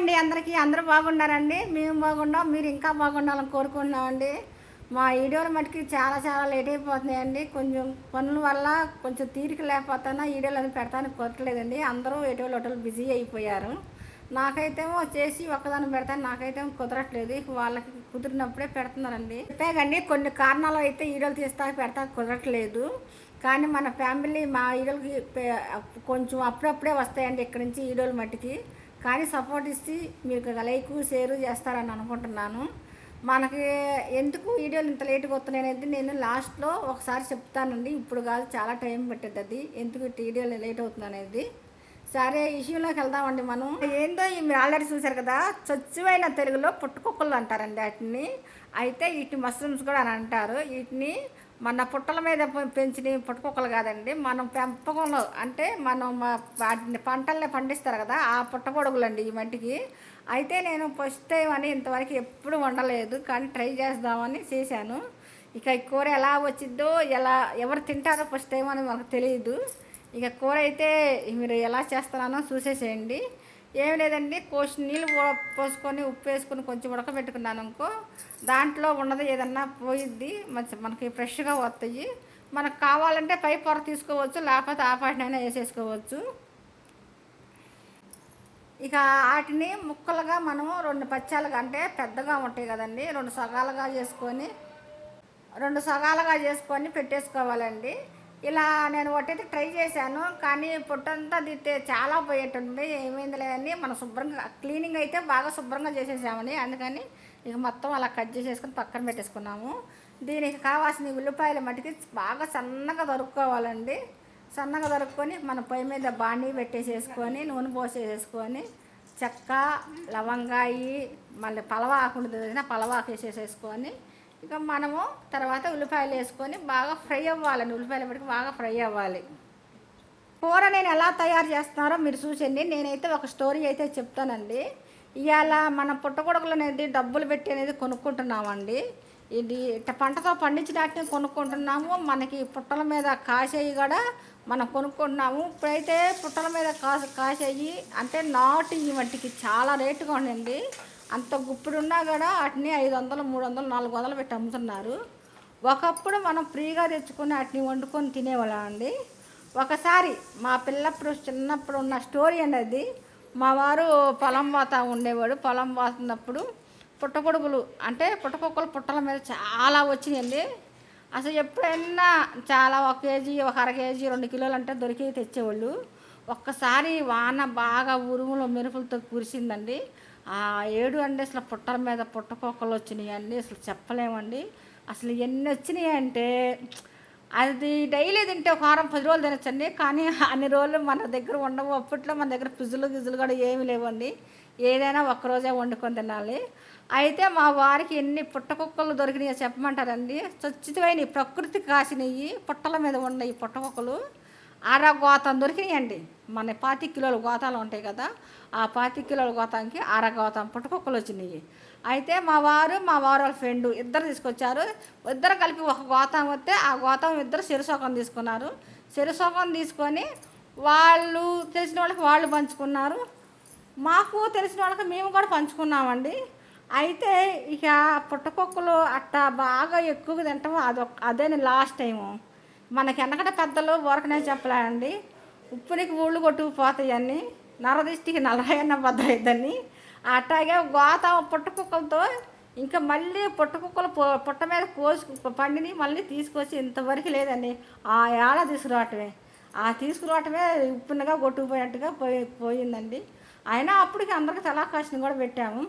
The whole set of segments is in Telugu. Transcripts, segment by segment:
అండి అందరికీ. అందరూ బాగున్నారండి. మేము బాగున్నాం, మీరు ఇంకా బాగుండాలని కోరుకుంటున్నామండి. మా వీడియోలు మటుకి చాలా చాలా లేట్ అయిపోతున్నాయండి. కొంచెం పనుల వల్ల కొంచెం తీరిక లేకపోతున్నా వీడియోలు అది పెడతానికి కుదరట్లేదండి. అందరూ ఎటువలు బిజీ అయిపోయారు. నాకైతేమో చేసి ఒక్కదాన్ని పెడతాను, నాకైతే కుదరట్లేదు. వాళ్ళకి కుదిరినప్పుడే పెడుతున్నారండి. చెప్పాకండి కొన్ని కారణాలు అయితే వీడియోలు తీస్తా పెడతా కుదరట్లేదు. కానీ మన ఫ్యామిలీ మా వీడియోలకి కొంచెం అప్పుడప్పుడే వస్తాయండి ఇక్కడి నుంచి వీడియోలు మట్టికి. కానీ సపోర్ట్ ఇచ్చి మీరు లైక్ షేర్ చేస్తారని అనుకుంటున్నాను. మనకి ఎందుకు వీడియోలు ఇంత లేట్గా వస్తున్నాయి అనేది నేను లాస్ట్లో ఒకసారి చెప్తానండి. ఇప్పుడు కాదు, చాలా టైం పట్టేది అది ఎందుకు వీడియోలు లేట్ అవుతుంది అనేది. సరే ఇష్యూలోకి వెళ్దామండి. మనం ఏందో మీరు ఆల్రెడీ చూశారు కదా, స్వచ్ఛమైన తెలుగులో పుట్టుకొక్కలు అంటారండి వాటిని. అయితే వీటిని మష్రూమ్స్ కూడా అని అంటారు. వీటిని మన పుట్టల మీద పెంచిన పుట్టకొక్కలు కాదండి, మనం పెంపకంలో అంటే మనం వాటిని పంటల్ని పండిస్తారు కదా, ఆ పుట్టగొడుగులు అండి ఈ మట్టికి. అయితే నేను ఫస్ట్ టైం అని ఇంతవరకు ఎప్పుడు వండలేదు, కానీ ట్రై చేద్దామని చేశాను. ఇక ఈ కూర ఎలా వచ్చిద్దో, ఎవరు తింటారో ఫస్ట్ టైం అని మాకు తెలియదు. ఇక కూర అయితే మీరు ఎలా చేస్తానో చూసేసేయండి. ఏమి లేదండి, నీళ్ళు పోసుకొని ఉప్పు వేసుకొని కొంచెం ఉడకబెట్టుకున్నాను అనుకో, దాంట్లో ఉన్నది ఏదన్నా పోయిద్ది, మనకి ఫ్రెష్గా వస్తాయి. మనకు కావాలంటే పై పొర తీసుకోవచ్చు, లేకపోతే ఆపాటినైనా వేసేసుకోవచ్చు. ఇక వాటిని ముక్కలుగా మనము 2 పచ్చాలుగా అంటే పెద్దగా ఉంటాయి కదండి, 2 సగాలుగా చేసుకొని పెట్టేసుకోవాలండి. ఇలా నేను ఒకటైతే ట్రై చేశాను, కానీ పొట్టంతా తిట్టే చాలా పోయేటుంది. ఏమైంది లేదని మనం శుభ్రంగా క్లీనింగ్ అయితే బాగా శుభ్రంగా చేసేసామని, అందుకని ఇక మొత్తం అలా కట్ చేసేసుకొని పక్కన పెట్టేసుకున్నాము. దీనికి కావాల్సిన ఉల్లిపాయల మటుకి బాగా సన్నగా దొరుకుకోవాలండి. సన్నగా దొరుకుకొని మన పొయ్యి మీద బాండీ పెట్టేసేసుకొని నూనె పోసేసుకొని చెక్క లవంగాయి మళ్ళీ పలవాకు ఉంటుంది, పలవాకు వేసేసేసుకొని ఇక మనము తర్వాత ఉల్లిపాయలు వేసుకొని బాగా ఫ్రై అవ్వాలండి. ఉల్లిపాయలు పెట్టి బాగా ఫ్రై అవ్వాలి. కూర నేను ఎలా తయారు చేస్తున్నారో మీరు చూసండి. నేనైతే ఒక స్టోరీ అయితే చెప్తానండి. ఇవాళ మన పుట్టగొడుగులు అనేది డబ్బులు పెట్టి అనేది కొనుక్కుంటున్నామండి. ఇది పంటతో పండించినట్టు కొనుక్కుంటున్నాము. మనకి పుట్టల మీద కాసేయి కూడా మనం కొనుక్కుంటున్నాము. ఇప్పుడైతే పుట్టల మీద కాసేయి అంటే నాటు ఈ మట్టికి చాలా రేటుగా ఉండండి. అంత గుప్పుడున్నా కూడా వాటిని 500, 300, 400 పెట్టి అమ్ముతున్నారు. ఒకప్పుడు మనం ఫ్రీగా తెచ్చుకొని వాటిని వండుకొని తినేవాళ్ళం అండి. ఒకసారి మా పిల్లప్పుడు చిన్నప్పుడు ఉన్న స్టోరీ అండి అది. మా వారు పొలం పోతా ఉండేవాడు. పొలం పోతున్నప్పుడు పుట్టగొడుగులు అంటే పుట్టకొక్కలు పుట్టల మీద చాలా వచ్చినాయండి. అసలు ఎప్పుడైనా చాలా 1 కేజీ, 1 అర కేజీ, 2 కిలోలు అంటే దొరికి తెచ్చేవాళ్ళు. ఒక్కసారి వాన బాగా ఉరుములు మెరుపులతో కురిసిందండి. ఆ ఏడు అండి అసలు పుట్టల మీద పుట్టకొక్కలు వచ్చినాయి అండి. అసలు చెప్పలేమండి. అసలు ఎన్ని వచ్చినాయి అంటే అది డైలీ తింటే ఒక వారం 10 రోజులు తినచ్చండి. కానీ అన్ని రోజులు మన దగ్గర ఉండవు. అప్పట్లో మన దగ్గర గిజులు కూడా ఏమీ లేవండి. ఏదైనా ఒక్కరోజే వండుకొని తినాలి. అయితే మా వారికి ఎన్ని పుట్టకొక్కలు దొరికినాయో చెప్పమంటారండి. స్వచ్ఛమైన ప్రకృతి కాసినవి పుట్టల మీద ఉన్నాయి పుట్టకొక్కలు. అరగోతం దొరికినాయండి. మన 25 కిలోల గోతాలు ఉంటాయి కదా, ఆ 25 కిలోల గోతానికి అరగోతం పుట్టకొక్కలు వచ్చినాయి. అయితే మా వారు వాళ్ళ ఫ్రెండు ఇద్దరు తీసుకొచ్చారు. ఇద్దరు కలిపి ఒక గోతం వస్తే ఆ గోతం ఇద్దరు చెరుసోకం తీసుకున్నారు. చెరుసోకం తీసుకొని వాళ్ళు తెలిసిన వాళ్ళకి వాళ్ళు పంచుకున్నారు, మాకు తెలిసిన వాళ్ళకి మేము కూడా పంచుకున్నామండి. అయితే ఇక పుట్టకొక్కలు అట్టా బాగా ఎక్కువగా తింటాము. అదే లాస్ట్ టైము. మనకి వెనకట పెద్దలు ఊరకనే చెప్పలేండి, ఉప్పునికి ఊళ్ళు కొట్టుకుపోతాయని, నరదిష్టికి నలరాయన్న భద్రైద్దని. అట్లాగే గోత పుట్టకుక్కలతో ఇంకా మళ్ళీ పుట్టకుక్కలు పుట్ట మీద పండిని మళ్ళీ తీసుకొచ్చి ఇంతవరకు లేదండి. ఆ ఏళ తీసుకురావటమే ఉప్పునిగా కొట్టుకుపోయినట్టుగా పోయిందండి. అయినా అప్పటికి అందరికి తలాకాశని కూడా పెట్టాము.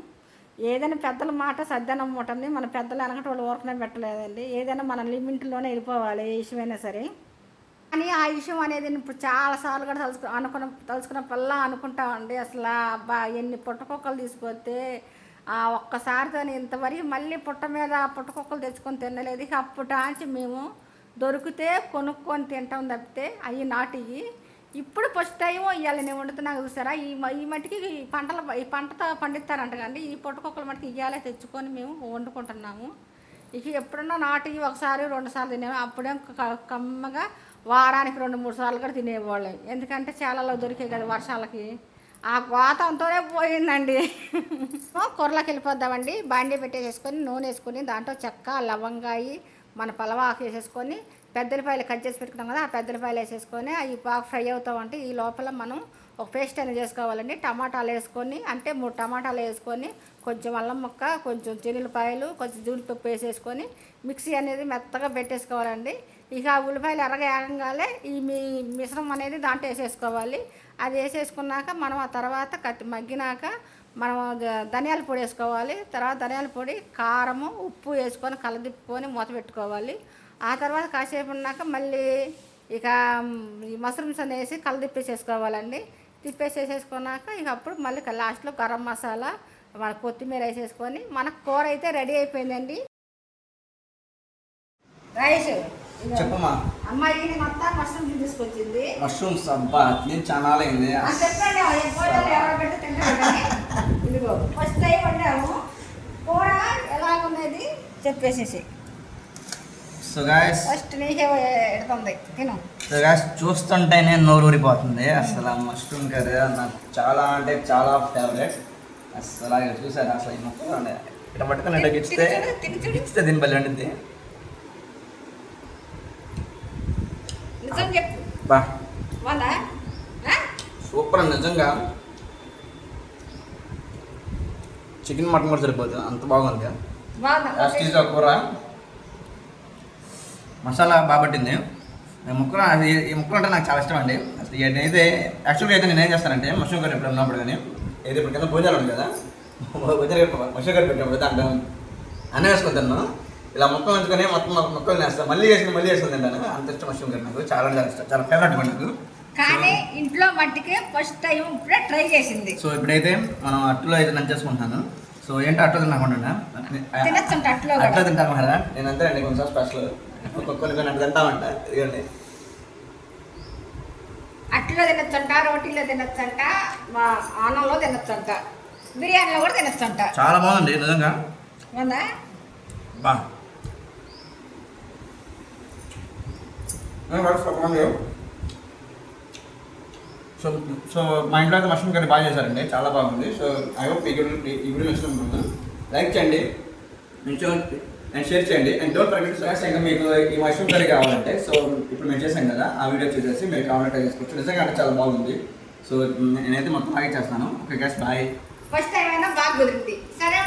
ఏదైనా పెద్దల మాట సర్దనం ఉంటుంది. మన పెద్దలు వెనకటి వాళ్ళు ఊరకనే పెట్టలేదండి. ఏదైనా మన లిమిట్లోనే వెళ్ళిపోవాలి ఏ విషయమైనా సరే. కానీ ఆ విషయం అనేది ఇప్పుడు చాలాసార్లు కూడా తలుచుకున్నప్పుడల్లా అనుకుంటామండి. అసలు అబ్బా ఎన్ని పుట్టకొక్కలు తీసుకొస్తే ఒక్కసారితో ఇంతవరకు మళ్ళీ పుట్ట మీద పుట్టకొక్కలు తెచ్చుకొని తినలేదు. అప్పటాంచి మేము దొరికితే కొనుక్కొని తింటాం తప్పితే అవి నాటివి. ఇప్పుడు ఫస్ట్ టైం ఇవాళ నేను వండుతున్నాను చూసారా. ఈ మట్టికి ఈ పంటతో పండిస్తారంట కండి. ఈ పుట్టకొక్కల మట్టికి ఇవాళ తెచ్చుకొని మేము వండుకుంటున్నాము. ఇక ఎప్పుడన్నా నాటికి 1 సారి 2 సార్లు తినేవి. అప్పుడే కమ్మగా వారానికి 2, 3 సార్లు కూడా తినేవాళ్ళం. ఎందుకంటే చాలాలో దొరికాయి కదా వర్షాలకి. ఆ గోతంతోనే పోయిందండి. కూరలోకి వెళ్ళిపోద్దామండి. బాండీ పెట్టేసేసుకొని నూనె వేసుకొని దాంట్లో చెక్క లవంగాయి మన పలవాకు వేసేసుకొని పెద్దలపాయలు కట్ చేసి పెట్టుకున్నాం కదా, ఆ పెద్దలపాయలు వేసేసుకొని అవి బాగా ఫ్రై అవుతామంటే ఈ లోపల మనం ఒక పేస్ట్ అనేది చేసుకోవాలండి. టమాటాలు వేసుకొని అంటే 3 టమాటాలు వేసుకొని కొంచెం అల్లం ముక్క, కొంచెం చెల్లిపాయలు, కొంచెం జీడిపప్పు వేసేసుకొని మిక్సీ అనేది మెత్తగా పెట్టేసుకోవాలండి. ఇక ఉల్లిపాయలు ఎర్రగా ఈ మిశ్రమం అనేది దాంట్లో వేసేసుకోవాలి. అది వేసేసుకున్నాక మనం ఆ తర్వాత మగ్గినాక మనం ధనియాల పొడి వేసుకోవాలి. తర్వాత ధనియాల పొడి, కారము, ఉప్పు వేసుకొని కలదిప్పుకొని మూత పెట్టుకోవాలి. ఆ తర్వాత కాసేపు ఉన్నాక మళ్ళీ ఇక ఈ మష్రూమ్స్ అనేసి కలదిప్పేసేసుకోవాలండి. తిప్పేసేసుకున్నాక ఇక అప్పుడు మళ్ళీ లాస్ట్లో గరం మసాలా, మన కొత్తిమీర వేసేసుకొని మన కూర అయితే రెడీ అయిపోయిందండి. రైస్ చెప్పమ్మా. అమ్మాయి మొత్తం మష్రూమ్స్ తీసుకొచ్చింది. మష్రూమ్స్ అబ్బా నేను చాలా అయింది. ఇదిగో ఫస్ట్ టైం వండాము. కూర ఎలాగున్నది చెప్పేసేసి. సో గాయస్ ఫస్ట్ నీకే ఎడుతుంది తిను. సో గాయస్ చూస్తుంటేనే నోరు ఊరిపోతుంది. అసలు ఆ మష్రూమ్ కర్రీ నాకు చాలా అంటే చాలా ఫేవరెట్. అసలు చూసారు అసలు ఈ మొక్కలు ఇట్లా పట్టుకుని ఇస్తే దీని బలి వండింది. నిజం చెప్పు బా వాళ్ళ సూపర్ నిజంగా. చికెన్ మటన్ కూడా సరిపోతుంది, అంత బాగుంది. కూర మసాలా బాగా పట్టింది. ముక్కలు ఈ ముక్కలు అంటే నాకు చాలా ఇష్టం అండి. అసలు నేనైతే యాక్చువల్గా అయితే నేను ఏం చేస్తానంటే మష్రూమ్ కర్రీ ఎప్పుడు ఉన్నప్పుడు కానీ ఏదో ఇప్పుడు కింద భోజనాలు ఉంది కదా, మష్రూమ్ కర్రీ పెట్టినప్పుడు దాంట్లో అన్నం వేసుకొని తిన్నాను. ఇలా ముక్కలు ఉంచుకొని మొత్తం ముక్కలు వేస్తాను, మళ్ళీ వేసుకుని తింటాను. అంత ఇష్టం మష్రూమ్ కర్రీ నాకు చాలా ఇష్టం, చాలా ఫేవరెట్ నాకు. కానీ ఇంట్లో మట్టికి ఫస్ట్ టైం ఇప్పుడే ట్రై చేసింది. సో ఇప్పుడైతే మనం అట్టులో అయితే నంచేసుకుంటున్నాను. సో ఏంటో అట్లా తినకుండా అట్లా తింటాను కదా నేను. అంతే అండి కొంచెం స్పెషల్ కొన్ని అట్లా తింటామంట. ఇదిగోండి అట్లో తినొచ్చంట, రోటీలో తినొచ్చంట, మా అన్నంలో తినొచ్చంట, బిర్యానీలో కూడా తినొచ్చంట. చాలా బాగుంది నిజంగా. బా సో సో మా ఇంట్లో అయితే మష్రూమ్ కర్రీ బాగా చేశారండి, చాలా బాగుంది. సో ఐ హోప్ ఈ వీడియో నచ్చుతుంది. లైక్ చేయండి అండ్ షేర్ చేయండి. అండ్ డోంట్ ఫర్గెట్ ఇంకా మీకు ఈ మష్రూమ్ కర్రీ కావాలంటే సో ఇప్పుడు మేము చేసాం కదా ఆ వీడియో చూసేసి మీరు కావాలంటే చేసుకోవచ్చు. నిజంగా అంటే చాలా బాగుంది. సో నేనైతే మొత్తం బాగా చేస్తాను. Okay guys bye. First time అయినా బాగా కుదిరింది. సరే.